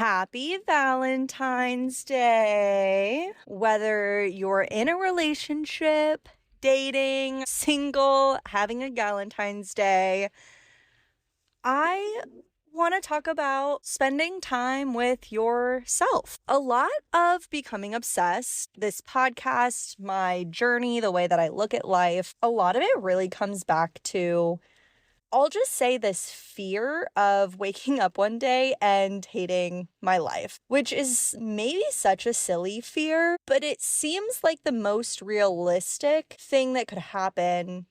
Happy Valentine's Day. Whether you're in a relationship, dating, single, having a Valentine's Day, I want to talk about spending time with yourself. A lot of becoming obsessed, this podcast, my journey, the way that I look at life, a lot of it really comes back to, I'll just say, this fear of waking up one day and hating my life, which is maybe such a silly fear, but it seems like the most realistic thing that could happen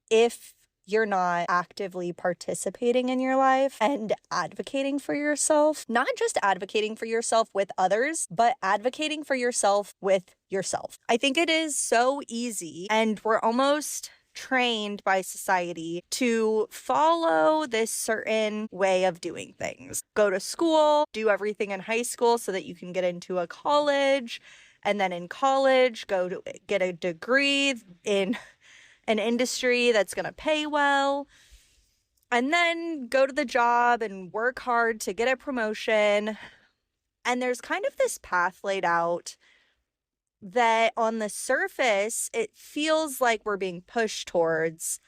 if you're not actively participating in your life and advocating for yourself. Not just advocating for yourself with others, but advocating for yourself with yourself. I think it is so easy, and we're almost trained by society to follow this certain way of doing things. Go to school, do everything in high school so that you can get into a college, and then in college, go to get a degree in an industry that's going to pay well, and then go to the job and work hard to get a promotion. And there's kind of this path laid out that on the surface, it feels like we're being pushed towards.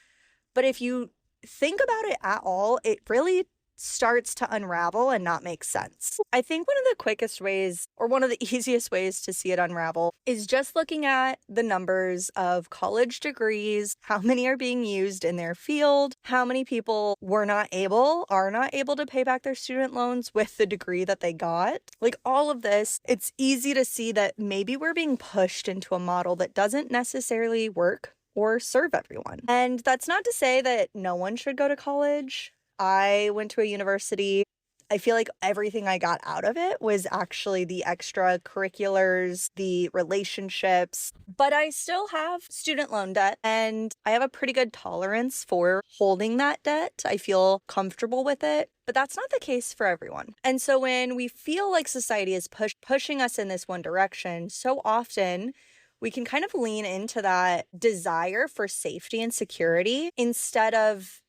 But if you think about it at all, it really starts to unravel and not make sense. I think one of the quickest ways, or one of the easiest ways to see it unravel, is just looking at the numbers of college degrees, how many are being used in their field, how many people are not able to pay back their student loans with the degree that they got. Like, all of this, it's easy to see that maybe we're being pushed into a model that doesn't necessarily work or serve everyone. And that's not to say that no one should go to college. I went to a university. I feel like everything I got out of it was actually the extracurriculars, the relationships, but I still have student loan debt, and I have a pretty good tolerance for holding that debt. I feel comfortable with it, but that's not the case for everyone. And so when we feel like society is pushing us in this one direction, so often we can kind of lean into that desire for safety and security instead of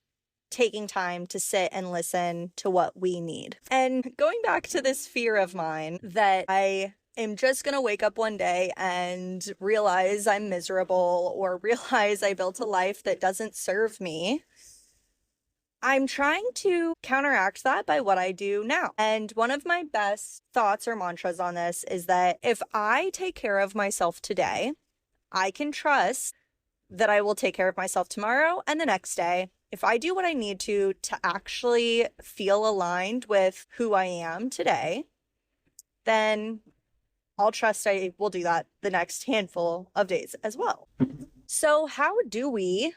taking time to sit and listen to what we need. And going back to this fear of mine that I am just going to wake up one day and realize I'm miserable or realize I built a life that doesn't serve me, I'm trying to counteract that by what I do now. And one of my best thoughts or mantras on this is that if I take care of myself today, I can trust that I will take care of myself tomorrow and the next day. If I do what I need to actually feel aligned with who I am today, then I'll trust I will do that the next handful of days as well. So how do we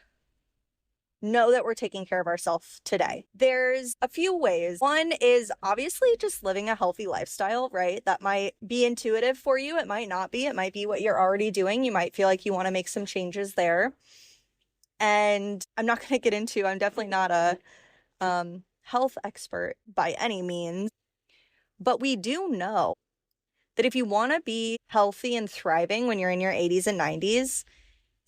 know that we're taking care of ourselves today? There's a few ways. One is obviously just living a healthy lifestyle, right? That might be intuitive for you. It might not be. It might be what you're already doing. You might feel like you want to make some changes there. And I'm not going to get into, I'm definitely not a health expert by any means, but we do know that if you want to be healthy and thriving when you're in your 80s and 90s,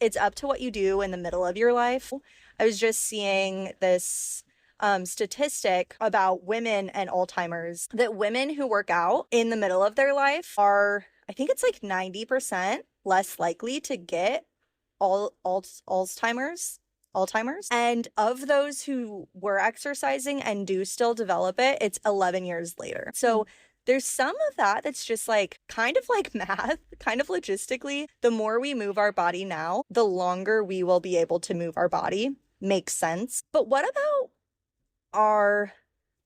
it's up to what you do in the middle of your life. I was just seeing this statistic about women and Alzheimer's, that women who work out in the middle of their life are, I think it's like 90% less likely to get Alzheimer's. And of those who were exercising and do still develop it, it's 11 years later. So there's some of that that's just like kind of like math, kind of logistically. The more we move our body now, the longer we will be able to move our body. Makes sense. But what about our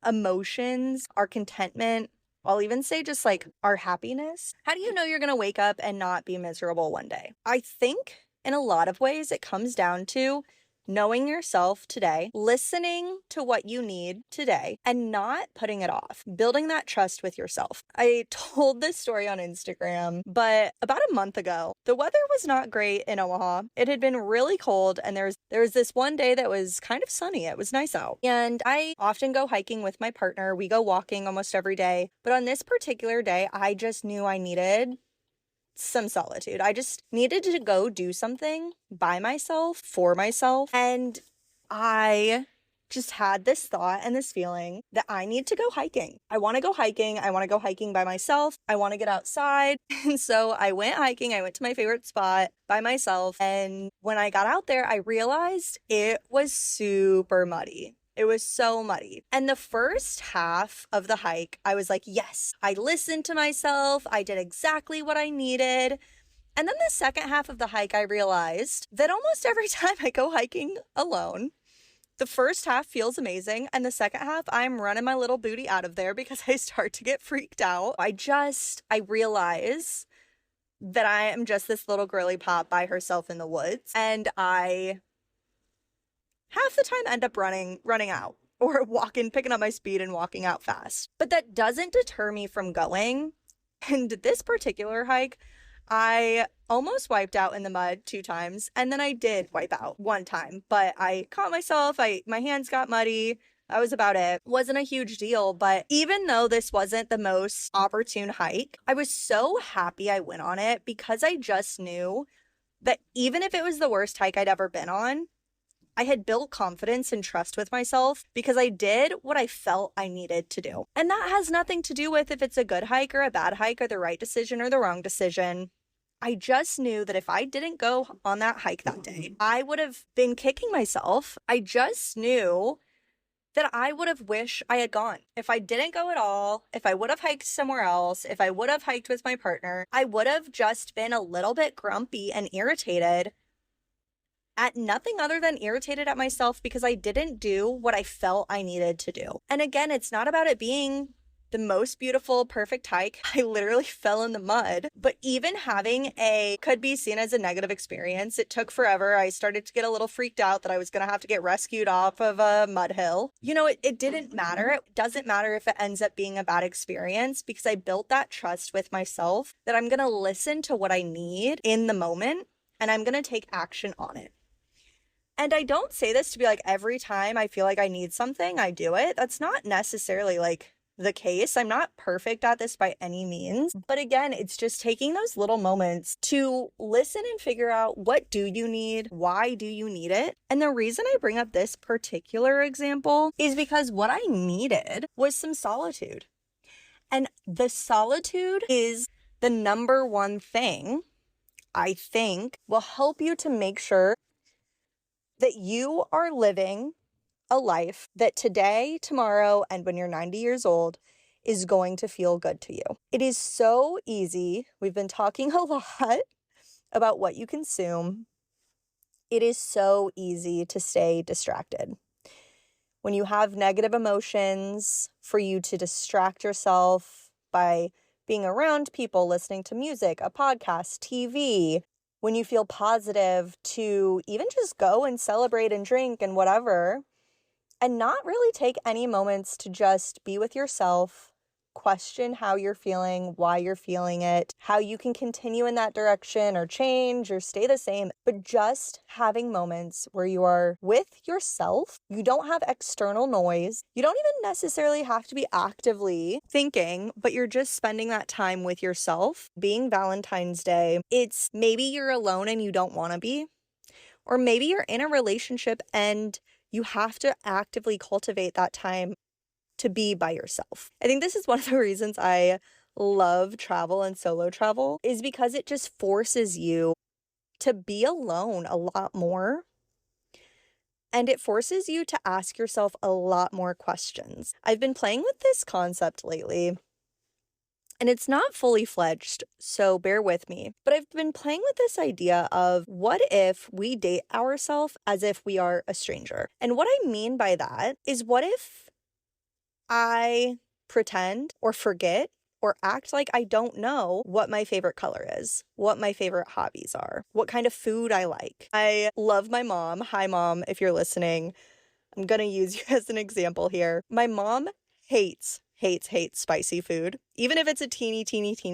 emotions, our contentment? I'll even say just like our happiness. How do you know you're going to wake up and not be miserable one day? I think in a lot of ways it comes down to knowing yourself today, listening to what you need today, and not putting it off, building that trust with yourself. I told this story on Instagram, but about a month ago, the weather was not great in Omaha. It had been really cold, and there was this one day that was kind of sunny. It was nice out. And I often go hiking with my partner. We go walking almost every day. But on this particular day, I just knew I needed some solitude. I just needed to go do something by myself, for myself. And I just had this thought and this feeling that I need to go hiking. I want to go hiking. I want to go hiking by myself. I want to get outside. And so I went hiking. I went to my favorite spot by myself. And when I got out there, I realized it was super muddy. It was so muddy. And the first half of the hike, I was like, yes, I listened to myself. I did exactly what I needed. And then the second half of the hike, I realized that almost every time I go hiking alone, the first half feels amazing, and the second half, I'm running my little booty out of there because I start to get freaked out. I realize that I am just this little girly pop by herself in the woods, and I half the time end up running out or picking up my speed and walking out fast. But that doesn't deter me from going. And this particular hike, I almost wiped out in the mud 2 times, and then I did wipe out 1 time, but I caught myself. My hands got muddy. That was about it. Wasn't a huge deal, but even though this wasn't the most opportune hike, I was so happy I went on it because I just knew that even if it was the worst hike I'd ever been on, I had built confidence and trust with myself because I did what I felt I needed to do. And that has nothing to do with if it's a good hike or a bad hike or the right decision or the wrong decision. I just knew that if I didn't go on that hike that day, I would have been kicking myself. I just knew that I would have wished I had gone. If I didn't go at all, if I would have hiked somewhere else, if I would have hiked with my partner, I would have just been a little bit grumpy and irritated at nothing other than irritated at myself because I didn't do what I felt I needed to do. And again, it's not about it being the most beautiful, perfect hike. I literally fell in the mud, but even having could be seen as a negative experience. It took forever. I started to get a little freaked out that I was going to have to get rescued off of a mud hill. It didn't matter. It doesn't matter if it ends up being a bad experience because I built that trust with myself that I'm going to listen to what I need in the moment and I'm going to take action on it. And I don't say this to be like every time I feel like I need something, I do it. That's not necessarily like the case. I'm not perfect at this by any means. But again, it's just taking those little moments to listen and figure out what do you need? Why do you need it? And the reason I bring up this particular example is because what I needed was some solitude. And the solitude is the number one thing I think will help you to make sure that you are living a life that today, tomorrow, and when you're 90 years old is going to feel good to you. It is so easy. We've been talking a lot about what you consume. It is so easy to stay distracted. When you have negative emotions, for you to distract yourself by being around people, listening to music, a podcast, TV, when you feel positive to even just go and celebrate and drink and whatever, and not really take any moments to just be with yourself, question how you're feeling, why you're feeling it, how you can continue in that direction or change or stay the same, but just having moments where you are with yourself. You don't have external noise. You don't even necessarily have to be actively thinking, but you're just spending that time with yourself. Being Valentine's Day, it's maybe you're alone and you don't want to be, or maybe you're in a relationship and you have to actively cultivate that time to be by yourself. I think this is one of the reasons I love travel and solo travel is because it just forces you to be alone a lot more. And it forces you to ask yourself a lot more questions. I've been playing with this concept lately, and it's not fully fledged, so bear with me. But I've been playing with this idea of what if we date ourselves as if we are a stranger? And what I mean by that is what if I pretend or forget or act like I don't know what my favorite color is, what my favorite hobbies are, what kind of food I like. I love my mom. Hi, Mom, if you're listening. I'm going to use you as an example here. My mom hates spicy food. Even if it's a teeny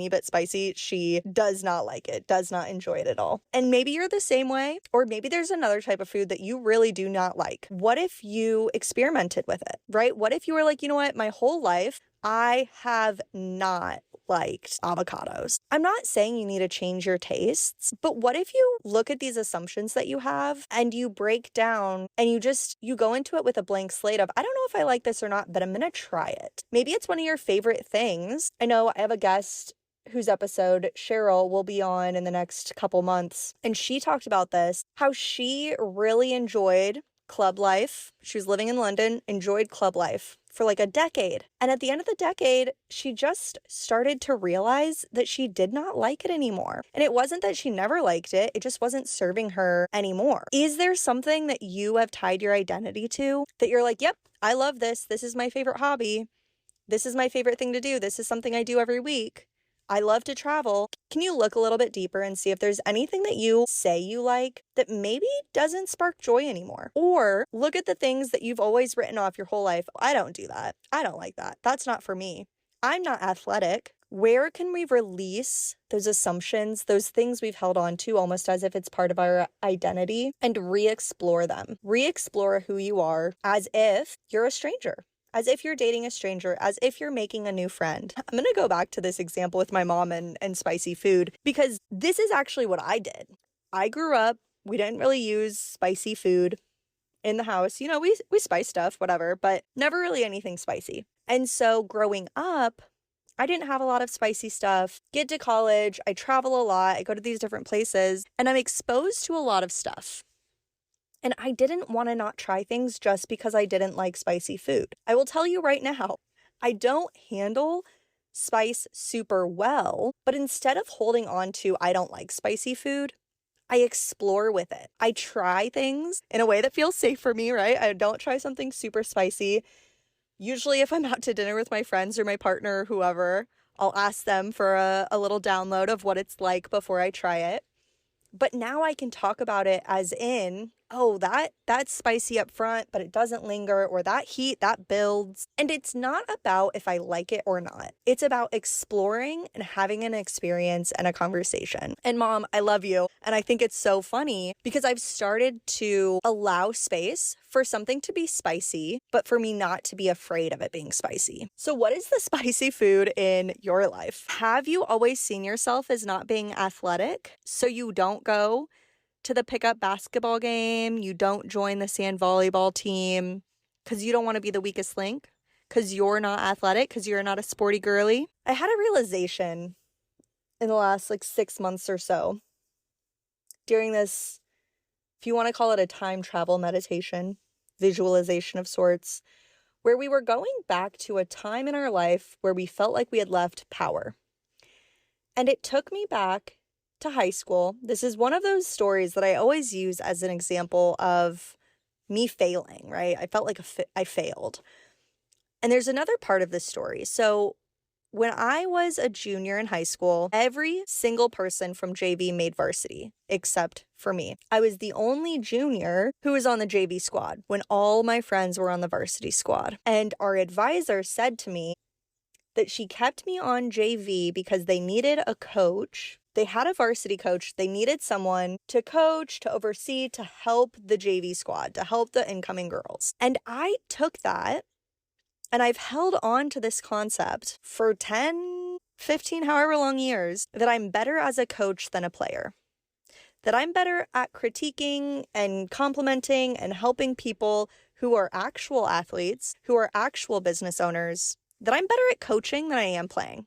bit spicy, she does not like it, does not enjoy it at all. And maybe you're the same way, or maybe there's another type of food that you really do not like. What if you experimented with it, right? What if you were like, you know what, my whole life, I have not liked avocados. I'm not saying you need to change your tastes, but what if you look at these assumptions that you have and you break down and you go into it with a blank slate of, I don't know if I like this or not, but I'm going to try it. Maybe it's one of your favorite things. I know I have a guest whose episode Cheryl will be on in the next couple months, and she talked about this, how she really enjoyed club life. She was living in London, enjoyed club life for like a decade. And at the end of the decade, she just started to realize that she did not like it anymore. And it wasn't that she never liked it, it just wasn't serving her anymore. Is there something that you have tied your identity to that you're like, yep, I love this. This is my favorite hobby. This is my favorite thing to do. This is something I do every week. I love to travel. Can you look a little bit deeper and see if there's anything that you say you like that maybe doesn't spark joy anymore? Or look at the things that you've always written off your whole life. I don't do that. I don't like that. That's not for me. I'm not athletic. Where can we release those assumptions, those things we've held on to almost as if it's part of our identity, and re-explore them? Re-explore who you are as if you're a stranger. As if you're dating a stranger, as if you're making a new friend. I'm going to go back to this example with my mom and spicy food, because this is actually what I did. I grew up, we didn't really use spicy food in the house. You know, we spice stuff, whatever, but never really anything spicy. And so growing up, I didn't have a lot of spicy stuff. Get to college, I travel a lot, I go to these different places, and I'm exposed to a lot of stuff. And I didn't want to not try things just because I didn't like spicy food. I will tell you right now, I don't handle spice super well, but instead of holding on to I don't like spicy food, I explore with it. I try things in a way that feels safe for me, right? I don't try something super spicy. Usually if I'm out to dinner with my friends or my partner or whoever, I'll ask them for a little download of what it's like before I try it. But now I can talk about it as in, oh, that's spicy up front, but it doesn't linger, or that heat, that builds. And it's not about if I like it or not. It's about exploring and having an experience and a conversation. And Mom, I love you. And I think it's so funny because I've started to allow space for something to be spicy, but for me not to be afraid of it being spicy. So what is the spicy food in your life? Have you always seen yourself as not being athletic, so you don't go to the pickup basketball game, you don't join the sand volleyball team because you don't want to be the weakest link, because you're not athletic, because you're not a sporty girly? I had a realization in the last 6 months or so during this, if you want to call it a time travel meditation, visualization of sorts, where we were going back to a time in our life where we felt like we had left power. And it took me back to high school. This is one of those stories that I always use as an example of me failing, right? I felt like I failed. And there's another part of this story. So when I was a junior in high school, every single person from JV made varsity except for me. I was the only junior who was on the JV squad when all my friends were on the varsity squad. And our advisor said to me that she kept me on JV because they needed a coach. They had a varsity coach. They needed someone to coach, to oversee, to help the JV squad, to help the incoming girls. And I took that, and I've held on to this concept for 10, 15, however long years, that I'm better as a coach than a player. That I'm better at critiquing and complimenting and helping people who are actual athletes, who are actual business owners, that I'm better at coaching than I am playing.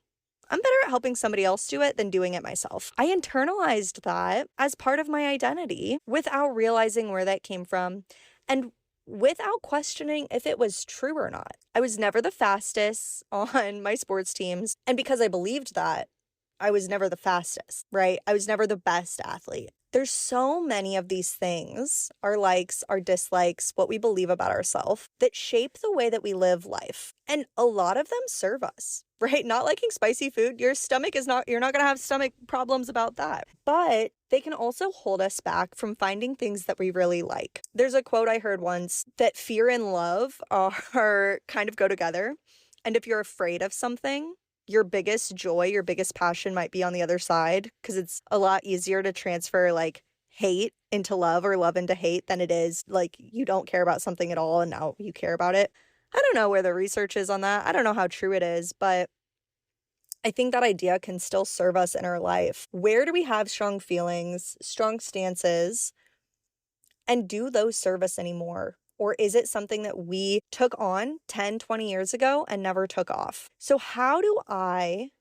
I'm better at helping somebody else do it than doing it myself. I internalized that as part of my identity without realizing where that came from and without questioning if it was true or not. I was never the fastest on my sports teams. And because I believed that, I was never the fastest, right? I was never the best athlete. There's so many of these things, our likes, our dislikes, what we believe about ourselves, that shape the way that we live life. And a lot of them serve us, right? Not liking spicy food, you're not going to have stomach problems about that. But they can also hold us back from finding things that we really like. There's a quote I heard once that fear and love are kind of go together. And if you're afraid of something, your biggest joy, your biggest passion might be on the other side, because it's a lot easier to transfer hate into love or love into hate than it is you don't care about something at all and now you care about it. I don't know where the research is on that. I don't know how true it is, but I think that idea can still serve us in our life. Where do we have strong feelings, strong stances, and do those serve us anymore? Or is it something that we took on 10, 20 years ago and never took off? So how do I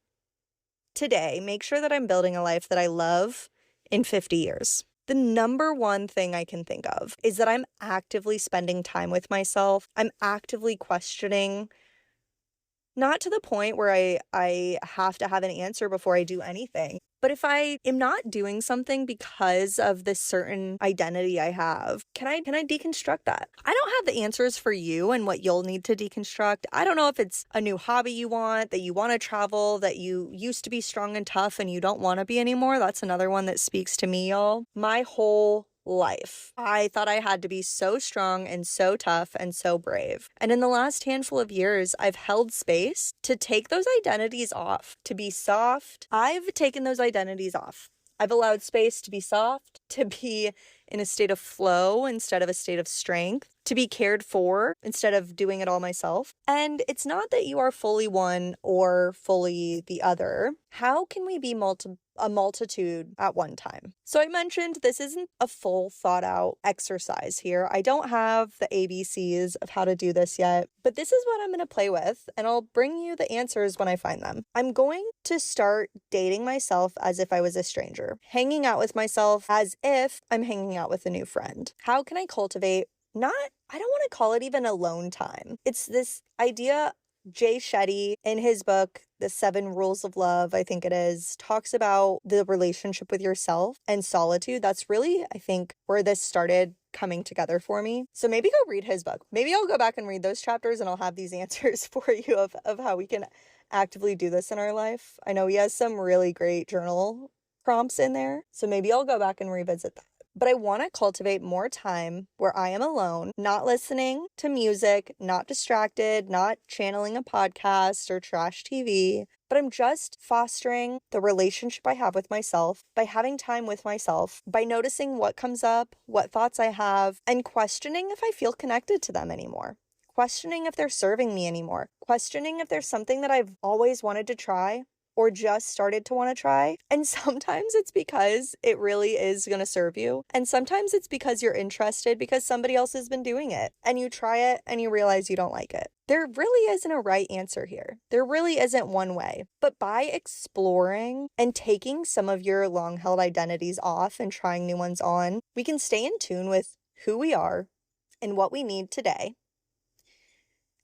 today make sure that I'm building a life that I love in 50 years? The number one thing I can think of is that I'm actively spending time with myself. I'm actively questioning, not to the point where I have to have an answer before I do anything. But if I am not doing something because of this certain identity I have, can I deconstruct that? I don't have the answers for you and what you'll need to deconstruct. I don't know if it's a new hobby you want, that you want to travel, that you used to be strong and tough and you don't want to be anymore. That's another one that speaks to me, y'all. My whole life, I thought I had to be so strong and so tough and so brave. And in the last handful of years, I've held space to take those identities off, to be soft. I've taken those identities off. I've allowed space to be soft, to be in a state of flow instead of a state of strength, to be cared for instead of doing it all myself. And it's not that you are fully one or fully the other. How can we be a multitude at one time? So I mentioned this isn't a full thought out exercise here. I don't have the ABCs of how to do this yet, but this is what I'm going to play with, and I'll bring you the answers when I find them. I'm going to start dating myself as if I was a stranger, hanging out with myself as if I'm hanging out with a new friend. How can I cultivate I don't want to call it even alone time. It's this idea. Jay Shetty, in his book, The 7 Rules of Love, I think it is, talks about the relationship with yourself and solitude. That's really, I think, where this started coming together for me. So maybe go read his book. Maybe I'll go back and read those chapters and I'll have these answers for you of how we can actively do this in our life. I know he has some really great journal prompts in there. So maybe I'll go back and revisit that. But I want to cultivate more time where I am alone, not listening to music, not distracted, not channeling a podcast or trash TV, but I'm just fostering the relationship I have with myself by having time with myself, by noticing what comes up, what thoughts I have, and questioning if I feel connected to them anymore. Questioning if they're serving me anymore. Questioning if there's something that I've always wanted to try or just started to want to try. And sometimes it's because it really is going to serve you. And sometimes it's because you're interested because somebody else has been doing it and you try it and you realize you don't like it. There really isn't a right answer here. There really isn't one way. But by exploring and taking some of your long-held identities off and trying new ones on, we can stay in tune with who we are and what we need today.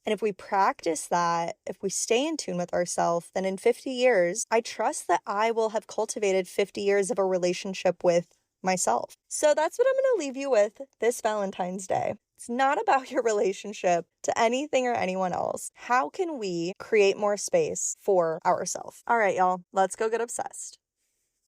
And if we practice that, if we stay in tune with ourselves, then in 50 years, I trust that I will have cultivated 50 years of a relationship with myself. So that's what I'm going to leave you with this Valentine's Day. It's not about your relationship to anything or anyone else. How can we create more space for ourselves? All right, y'all, let's go get obsessed.